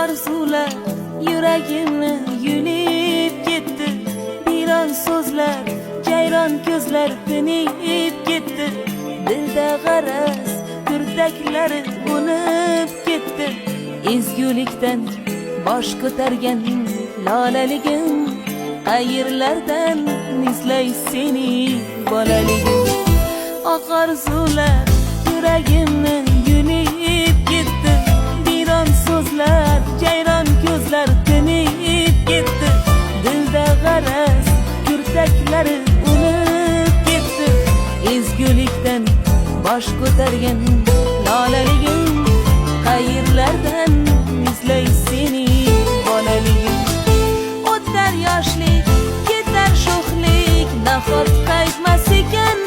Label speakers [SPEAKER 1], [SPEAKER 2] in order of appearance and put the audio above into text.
[SPEAKER 1] arzular yuragimni yulib ketdi. Biron so'zlar, jayron ko'zlar tinib ketdi. Dilda g'araz kurtaklari unib ketdi. Ezgulikdan bosh ko'targan lolaligim, qayerlardan izlay seni bolaligim. Oq arzular yuragimni yulib ketdi. Biron so'zlar, jayron ko'zlar tinib ketdi. Dilda g'araz kurtaklari unib ketdi. Ezgulikdan bosh ko'targan lolaligim, qayerlardan izlay seni bolaligim. O'tar yoshlik, ketar sho'xlik, nahot qaytmas ekan